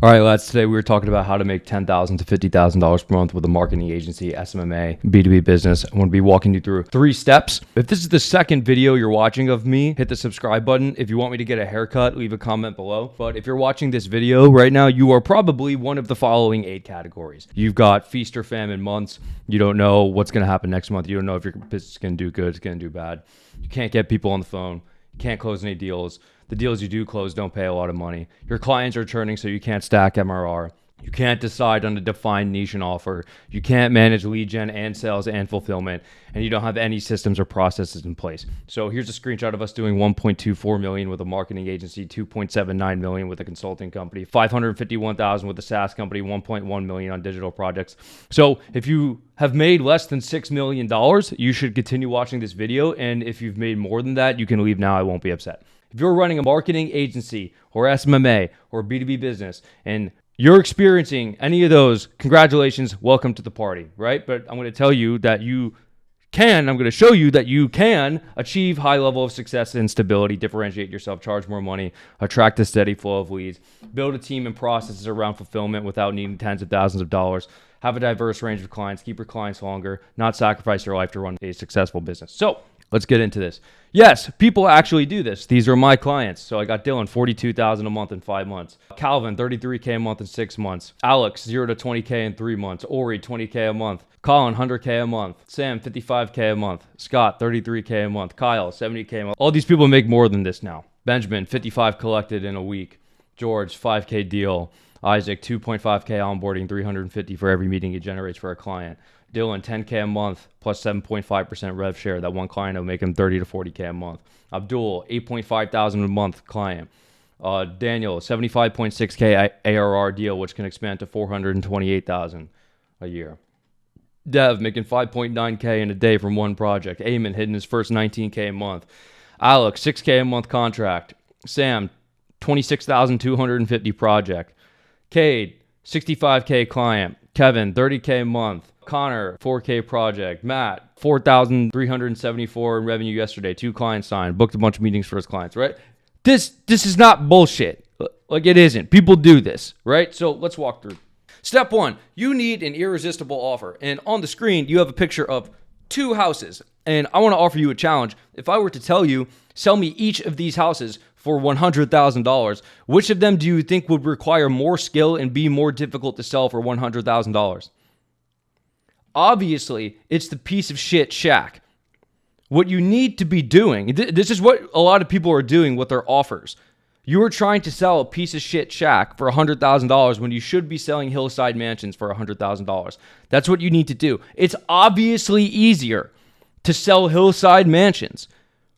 All right, lads, today we were talking about how to make $10,000 to $50,000 per month with a marketing agency, SMMA, B2B business. I'm going to be walking you through 3 steps. If this is the second video you're watching of me, hit the subscribe button. If you want me to get a haircut, leave a comment below. But if you're watching this video right now, you are probably one of the following 8 categories. You've got feast or famine months. You don't know what's going to happen next month. You don't know if your business is going to do good, it's going to do bad. You can't get people on the phone. You can't close any deals. The deals you do close don't pay a lot of money. Your clients are churning, so you can't stack MRR. You can't decide on a defined niche and offer. You can't manage lead gen and sales and fulfillment, and you don't have any systems or processes in place. So here's a screenshot of us doing 1.24 million with a marketing agency, 2.79 million with a consulting company, 551,000 with a SaaS company, 1.1 million on digital projects. So if you have made less than $6 million, you should continue watching this video. And if you've made more than that, you can leave now. I won't be upset. If you're running a marketing agency or SMMA or B2B business and you're experiencing any of those, congratulations, welcome to the party, right? But I'm going to tell you that I'm going to show you that you can achieve high level of success and stability, differentiate yourself, charge more money, attract a steady flow of leads, build a team and processes around fulfillment without needing tens of thousands of dollars, have a diverse range of clients, keep your clients longer, not sacrifice your life to run a successful business. So let's get into this. Yes, people actually do this. These are my clients. So I got Dylan, $42,000 a month in 5 months. Calvin, $33K a month in 6 months. Alex, 0 to 20K in 3 months. Ori, $20K a month. Colin, $100K a month. Sam, $55K a month. Scott, $33K a month. Kyle, $70K a month. All these people make more than this now. Benjamin, $55 collected in a week. George, $5K deal. Isaac, $2.5K onboarding, $350 for every meeting he generates for a client. Dylan, $10K a month plus 7.5% rev share. That one client will make him $30 to $40K a month. Abdul, $8.5 thousand a month client. Daniel, $75.6K ARR deal, which can expand to $428,000 a year. Dev, making $5.9K in a day from one project. Eamon, hitting his first $19K a month. Alex, $6K a month contract. Sam, $26,250 project. Cade, $65K client. Kevin, $30K a month. Connor, $4K project. Matt, $4,374 in revenue yesterday. 2 clients signed. Booked a bunch of meetings for his clients, right? This is not bullshit. Like, it isn't. People do this, right? So let's walk through. Step 1, you need an irresistible offer. And on the screen, you have a picture of 2 houses. And I want to offer you a challenge. If I were to tell you, sell me each of these houses for $100,000, which of them do you think would require more skill and be more difficult to sell for $100,000? Obviously, it's the piece of shit shack. What you need to be doing, this is what a lot of people are doing with their offers. You are trying to sell a piece of shit shack for $100,000 when you should be selling hillside mansions for $100,000. That's what you need to do. It's obviously easier to sell hillside mansions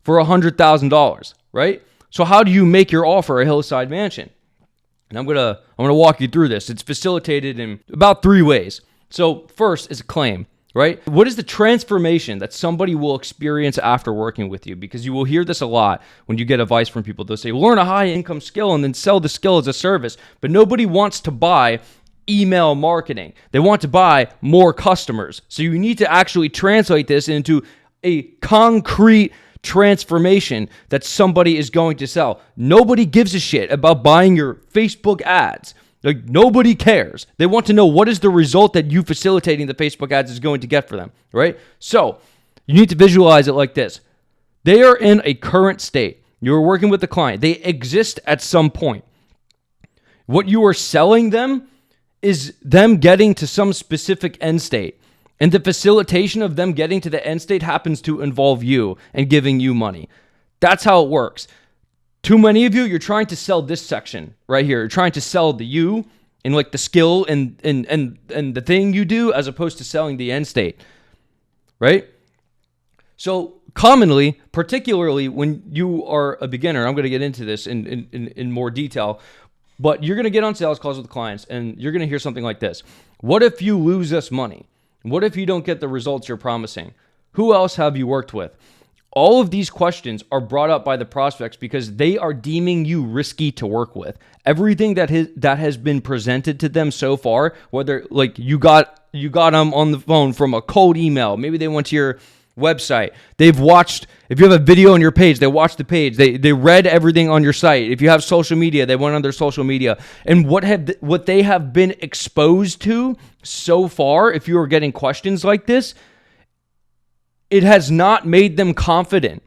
for $100,000, right? So how do you make your offer a hillside mansion? And I'm gonna walk you through this. It's facilitated in about 3 ways. So first is a claim, right? What is the transformation that somebody will experience after working with you? Because you will hear this a lot when you get advice from people. They'll say, learn a high income skill and then sell the skill as a service. But nobody wants to buy email marketing. They want to buy more customers. So you need to actually translate this into a concrete transformation that somebody is going to sell. Nobody gives a shit about buying your Facebook ads. Like, nobody cares. They want to know what is the result that you facilitating the Facebook ads is going to get for them, right? So you need to visualize it like this. They are in a current state. You're working with the client. They exist at some point. What you are selling them is them getting to some specific end state. And the facilitation of them getting to the end state happens to involve you and giving you money. That's how it works. Too many of you, you're trying to sell this section right here. You're trying to sell the you and like the skill and the thing you do as opposed to selling the end state, right? So commonly, particularly when you are a beginner, I'm going to get into this in more detail, but you're going to get on sales calls with clients and you're going to hear something like this. What if you lose us money? What if you don't get the results you're promising? Who else have you worked with? All of these questions are brought up by the prospects because they are deeming you risky to work with. Everything that has been presented to them so far, whether like you got them on the phone from a cold email, maybe they went to your website. They've watched, if you have a video on your page, they watched the page. They read everything on your site. If you have social media, they went on their social media. And what they have been exposed to so far, if you are getting questions like this, it has not made them confident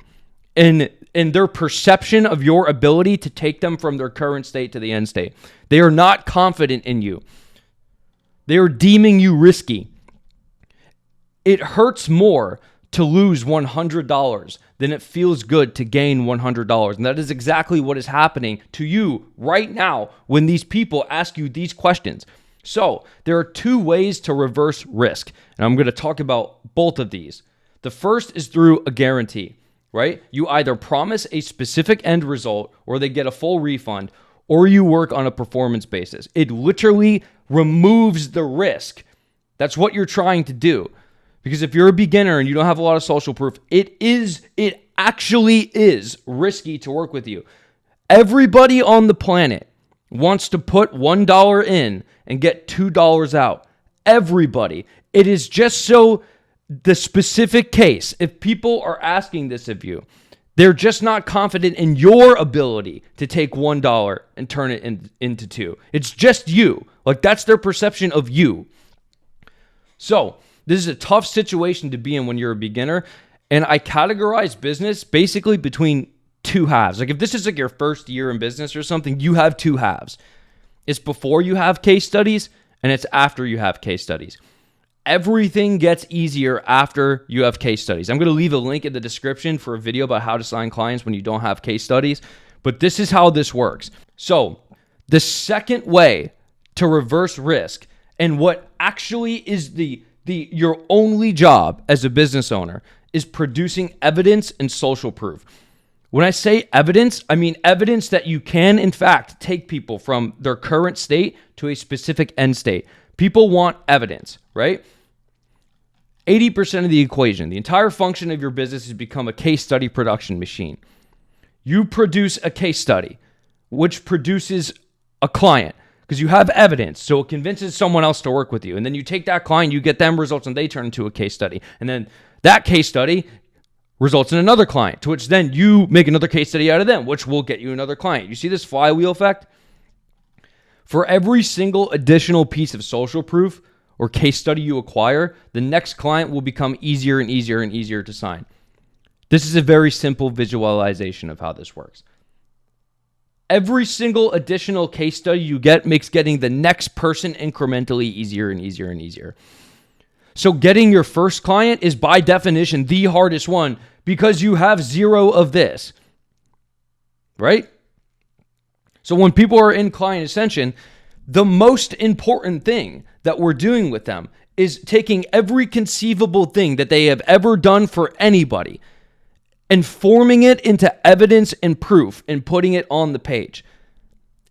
in their perception of your ability to take them from their current state to the end state. They are not confident in you. They are deeming you risky. It hurts more to lose $100 than it feels good to gain $100. And that is exactly what is happening to you right now when these people ask you these questions. So there are two ways to reverse risk. And I'm going to talk about both of these. The first is through a guarantee, right? You either promise a specific end result or they get a full refund, or you work on a performance basis. It literally removes the risk. That's what you're trying to do. Because if you're a beginner and you don't have a lot of social proof, it actually is risky to work with you. Everybody on the planet wants to put $1 in and get $2 out. Everybody. It is just so the specific case, if people are asking this of you, they're just not confident in your ability to take $1 and turn it into $2. It's just you. Like, that's their perception of you. So this is a tough situation to be in when you're a beginner. And I categorize business basically between two halves. Like, if this is like your first year in business or something, you have two halves. It's before you have case studies and it's after you have case studies. Everything gets easier after you have case studies. I'm going to leave a link in the description for a video about how to sign clients when you don't have case studies. But this is how this works. So the second way to reverse risk, and what actually is your only job as a business owner, is producing evidence and social proof. When I say evidence, I mean evidence that you can, in fact, take people from their current state to a specific end state. People want evidence, right? 80% of the equation, the entire function of your business has become a case study production machine. You produce a case study, which produces a client, because you have evidence, so it convinces someone else to work with you. And then you take that client, you get them results, and they turn into a case study. And then that case study results in another client, to which then you make another case study out of them, which will get you another client. You see this flywheel effect? For every single additional piece of social proof or case study you acquire, the next client will become easier and easier and easier to sign. This is a very simple visualization of how this works. Every single additional case study you get makes getting the next person incrementally easier and easier and easier. So getting your first client is by definition the hardest one because you have zero of this, right? So when people are in client ascension, the most important thing that we're doing with them is taking every conceivable thing that they have ever done for anybody and forming it into evidence and proof and putting it on the page.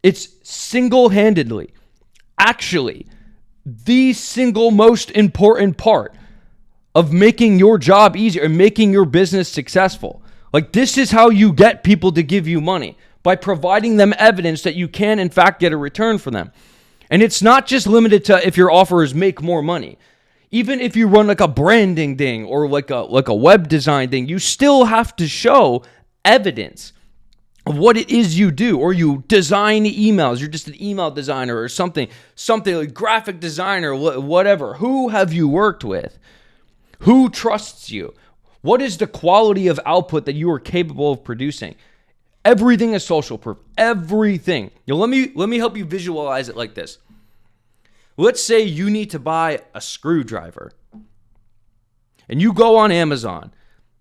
It's single-handedly, actually, the single most important part of making your job easier and making your business successful. Like, this is how you get people to give you money, by providing them evidence that you can, in fact, get a return for them. And it's not just limited to if your offer is make more money. Even if you run like a branding thing or like a web design thing, you still have to show evidence of what it is you do. Or you design emails. You're just an email designer or something like graphic designer, whatever. Who have you worked with? Who trusts you? What is the quality of output that you are capable of producing? Everything is social proof. Everything. Let me help you visualize it like this. Let's say you need to buy a screwdriver. And you go on Amazon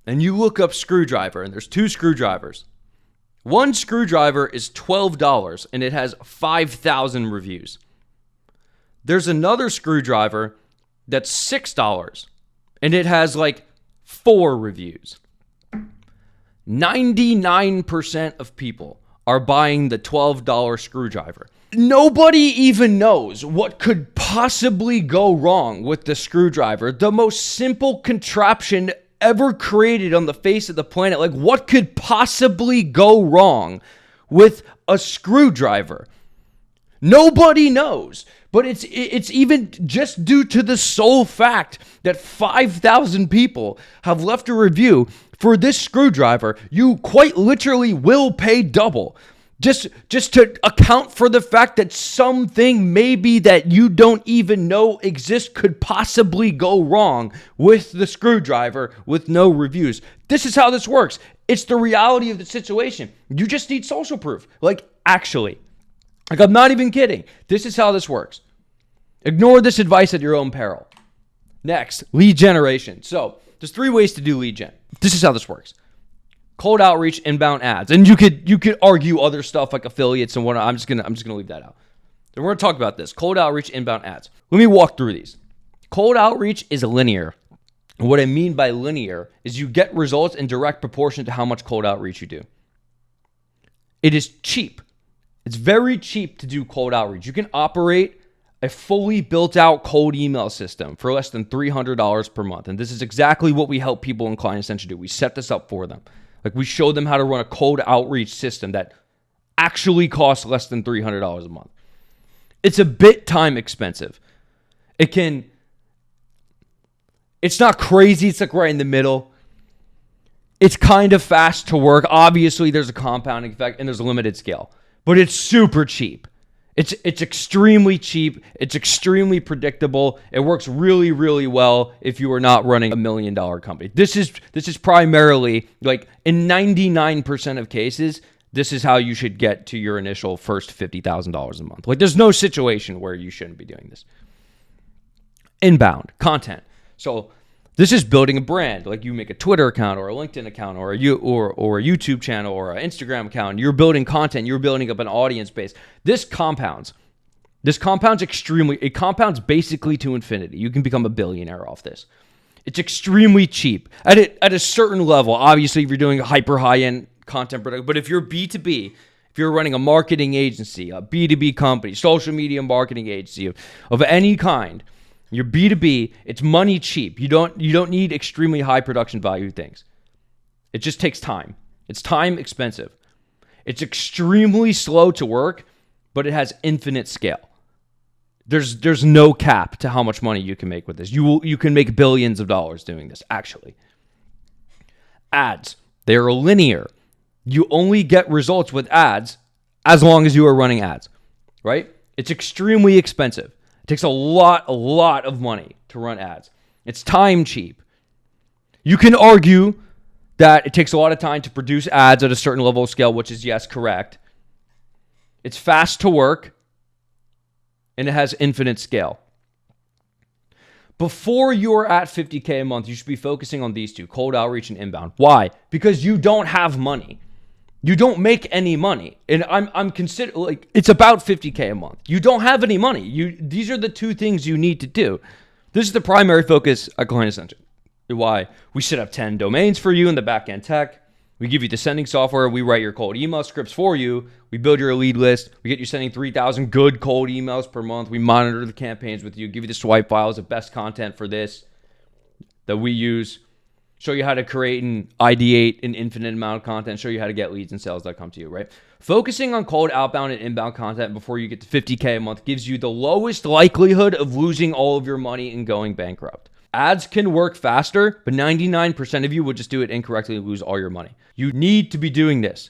and you look up screwdriver, and there's two screwdrivers. One screwdriver is $12 and it has 5,000 reviews. There's another screwdriver that's $6 and it has like 4 reviews. 99% of people are buying the $12 screwdriver. Nobody even knows what could possibly go wrong with the screwdriver. The most simple contraption ever created on the face of the planet. Like, what could possibly go wrong with a screwdriver? Nobody knows. But it's even just due to the sole fact that 5,000 people have left a review for this screwdriver. You quite literally will pay double. Just to account for the fact that something maybe that you don't even know exists could possibly go wrong with the screwdriver with no reviews. This is how this works. It's the reality of the situation. You just need social proof. Like, actually. Like, I'm not even kidding. This is how this works. Ignore this advice at your own peril. Next, lead generation. So, there's 3 ways to do lead gen. This is how this works. Cold outreach, inbound ads. And you could argue other stuff like affiliates and whatnot. I'm just gonna leave that out. So we're gonna talk about this. Cold outreach, inbound ads. Let me walk through these. Cold outreach is linear. And what I mean by linear is you get results in direct proportion to how much cold outreach you do. It is cheap. It's very cheap to do cold outreach. You can operate a fully built out cold email system for less than $300 per month. And this is exactly what we help people in Client Ascension do. We set this up for them. Like, we show them how to run a cold outreach system that actually costs less than $300 a month. It's a bit time expensive. It's not crazy. It's like right in the middle. It's kind of fast to work. Obviously, there's a compounding effect and there's a limited scale. But it's super cheap. It's extremely cheap. It's extremely predictable. It works really, really well if you are not running $1 million company. This is primarily, like, in 99% of cases, this is how you should get to your initial first $50,000 a month. Like, there's no situation where you shouldn't be doing this. Inbound content. So this is building a brand. Like, you make a Twitter account or a LinkedIn account or a YouTube channel or an Instagram account. You're building content. You're building up an audience base. This compounds. It compounds basically to infinity. You can become a billionaire off this. It's extremely cheap at a certain level. Obviously, if you're doing hyper high-end content product, but if you're B2B, if you're running a marketing agency, a B2B company, social media marketing agency of any kind, you're B2B, it's money cheap. You don't need extremely high production value things. It just takes time. It's time expensive. It's extremely slow to work, but it has infinite scale. There's no cap to how much money you can make with this. You can make billions of dollars doing this, actually. Ads, they are linear. You only get results with ads as long as you are running ads, right? It's extremely expensive. It takes a lot of money to run ads. It's time cheap. You can argue that it takes a lot of time to produce ads at a certain level of scale, which is, yes, correct. It's fast to work, and it has infinite scale. Before you're at $50K a month, you should be focusing on these two, cold outreach and inbound. Why? Because you don't have money. You don't make any money. And I'm considering, like, it's about $50K a month. You don't have any money. These are the two things you need to do. This is the primary focus at Client Ascension. Why? We set up 10 domains for you in the backend tech. We give you the sending software. We write your cold email scripts for you. We build your lead list. We get you sending 3,000 good cold emails per month. We monitor the campaigns with you, give you the swipe files of best content for this that we use. Show you how to create and ideate an infinite amount of content. Show you how to get leads and sales that come to you, right? Focusing on cold outbound and inbound content before you get to $50K a month gives you the lowest likelihood of losing all of your money and going bankrupt. Ads can work faster, but 99% of you would just do it incorrectly and lose all your money. You need to be doing this.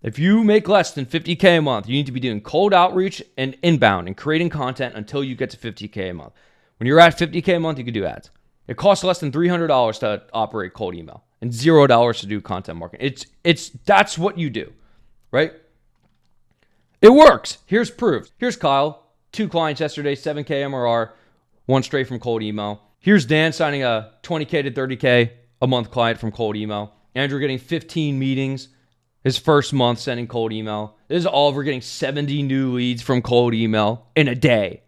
If you make less than $50K a month, you need to be doing cold outreach and inbound and creating content until you get to $50K a month. When you're at $50K a month, you can do ads. It costs less than $300 to operate cold email and $0 to do content marketing. That's what you do, right? It works. Here's proof. Here's Kyle, 2 clients yesterday, 7K MRR, 1 straight from cold email. Here's Dan signing a 20K to 30K a month client from cold email. Andrew getting 15 meetings his first month sending cold email. This is Oliver getting 70 new leads from cold email in a day.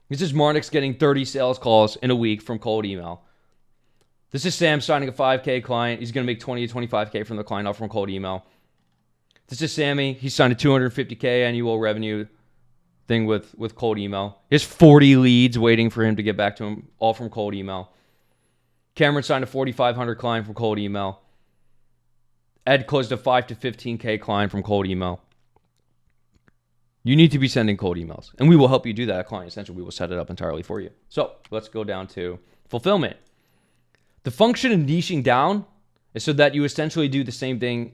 This is Marnix getting 30 sales calls in a week from cold email. This is Sam signing a 5K client. He's going to make 20 to 25K from the client off from cold email. This is Sammy. He signed a 250K annual revenue thing with cold email. He has 40 leads waiting for him to get back to him, all from cold email. Cameron signed a 4,500 client from cold email. Ed closed a 5 to 15K client from cold email. You need to be sending cold emails, and we will help you do that at Client Essential. We will set it up entirely for you. So let's go down to fulfillment. The function of niching down is so that you essentially do the same thing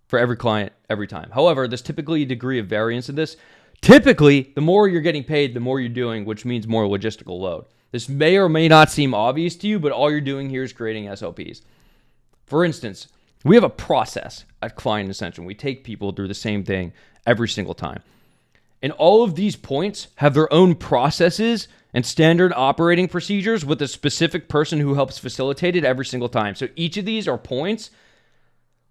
for every client every time. However, there's typically a degree of variance in this. Typically, the more you're getting paid, the more you're doing, which means more logistical load. This may or may not seem obvious to you, but all you're doing here is creating SOPs. For instance, we have a process at Client Essential. We take people through the same thing every single time. And all of these points have their own processes and standard operating procedures with a specific person who helps facilitate it every single time. So each of these are points,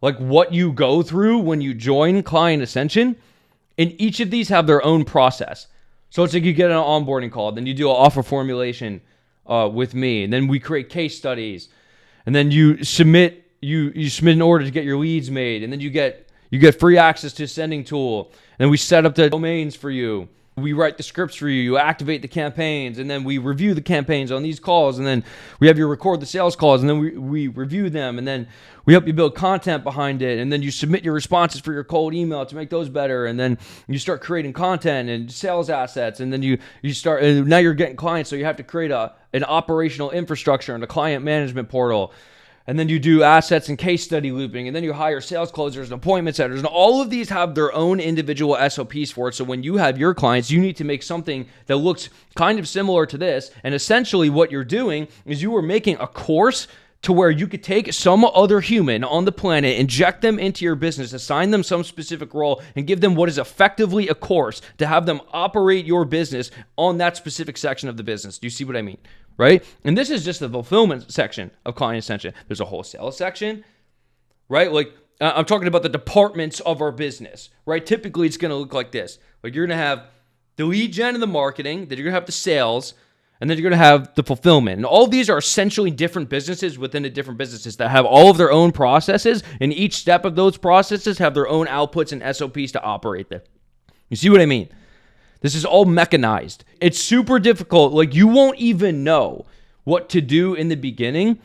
like what you go through when you join Client Ascension, and each of these have their own process. So it's like you get an onboarding call, then you do an offer formulation with me, and then we create case studies, and then you submit an order to get your leads made, and then you get free access to a sending tool, and then we set up the domains for you. We write the scripts for you. You activate the campaigns, and then we review the campaigns on these calls, and then we have you record the sales calls, and then we review them, and then we help you build content behind it, and then you submit your responses for your cold email to make those better, and then you start creating content and sales assets, and then you start, and now you're getting clients, so you have to create an operational infrastructure and a client management portal. And then you do assets and case study looping, and then you hire sales closers and appointment setters. And all of these have their own individual SOPs for it. So when you have your clients, you need to make something that looks kind of similar to this. And essentially what you're doing is you are making a course to where you could take some other human on the planet, inject them into your business, assign them some specific role, and give them what is effectively a course to have them operate your business on that specific section of the business. Do you see what I mean? Right? And this is just the fulfillment section of Client Ascension. There's a wholesale section, right? Like I'm talking about the departments of our business, right? Typically, it's going to look like this. Like you're going to have the lead gen and the marketing, then you're going to have the sales, and then you're going to have the fulfillment. And all of these are essentially different businesses within the different businesses that have all of their own processes, and each step of those processes have their own outputs and SOPs to operate them. You see what I mean? This is all mechanized. It's super difficult. Like you won't even know what to do in the beginning,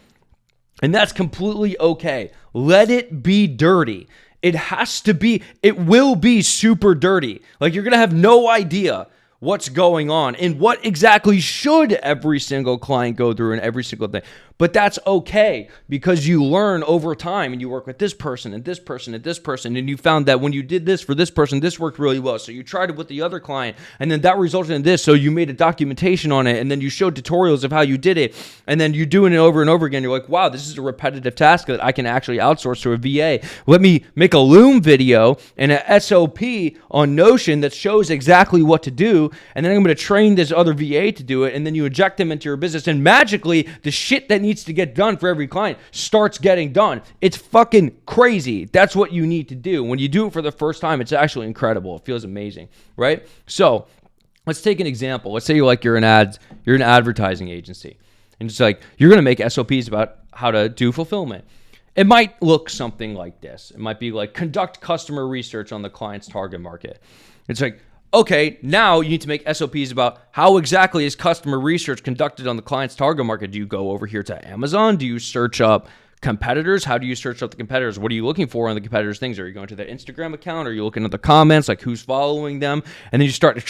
and that's completely okay. Let it be dirty. It will be super dirty. Like you're going to have no idea what's going on and what exactly should every single client go through and every single thing. But that's okay because you learn over time and you work with this person and this person and this person, and you found that when you did this for this person, this worked really well. So you tried it with the other client, and then that resulted in this. So you made a documentation on it, and then you showed tutorials of how you did it, and then you're doing it over and over again. You're like, wow, this is a repetitive task that I can actually outsource to a VA. Let me make a Loom video and an SOP on Notion that shows exactly what to do, and then I'm going to train this other VA to do it, and then you inject them into your business, and magically the shit that needs to get done for every client starts getting done. It's fucking crazy. That's what you need to do. When you do it for the first time, it's actually incredible. It feels amazing, right? So let's take an example. Let's say you're an advertising agency, and it's like you're going to make SOPs about how to do fulfillment. It might look something like this. It might be like conduct customer research on the client's target market. It's like, okay, now you need to make SOPs about how exactly is customer research conducted on the client's target market. Do you go over here to Amazon? Do you search up competitors? How do you search up the competitors? What are you looking for on the competitors' things? Are you going to their Instagram account? Are you looking at the comments, like who's following them? And then you start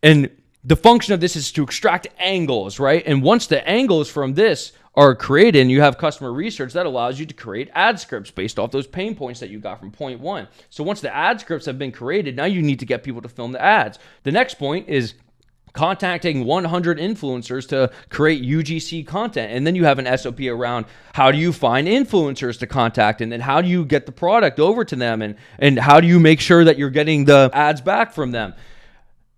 and the function of this is to extract angles, right? And once the angles from this are created and you have customer research, that allows you to create ad scripts based off those pain points that you got from point one. So once the ad scripts have been created, now you need to get people to film the ads. The next point is contacting 100 influencers to create UGC content. And then you have an SOP around how do you find influencers to contact, and then how do you get the product over to them, and how do you make sure that you're getting the ads back from them.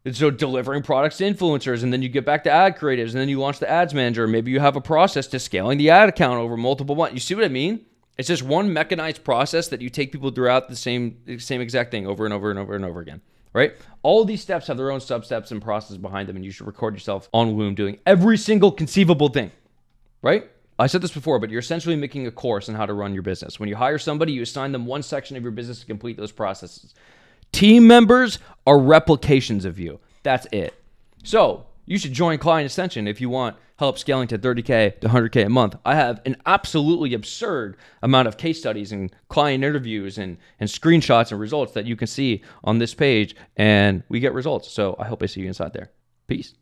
And so delivering products to influencers, and then you get back to ad creatives, and then you launch the ads manager. Maybe you have a process to scaling the ad account over multiple months. You see what I mean? It's just one mechanized process that you take people throughout the same exact thing over and over and over and over again, right? All of these steps have their own sub-steps and process behind them, and you should record yourself on Loom doing every single conceivable thing, right? I said this before, but you're essentially making a course on how to run your business. When you hire somebody, you assign them one section of your business to complete those processes. Team members are replications of you. That's it. So You should join Client Ascension if you want help scaling to 30K to 100K a month. I have an absolutely absurd amount of case studies and client interviews and screenshots and results that you can see on this page, and we get results. So I hope I see you inside there. Peace.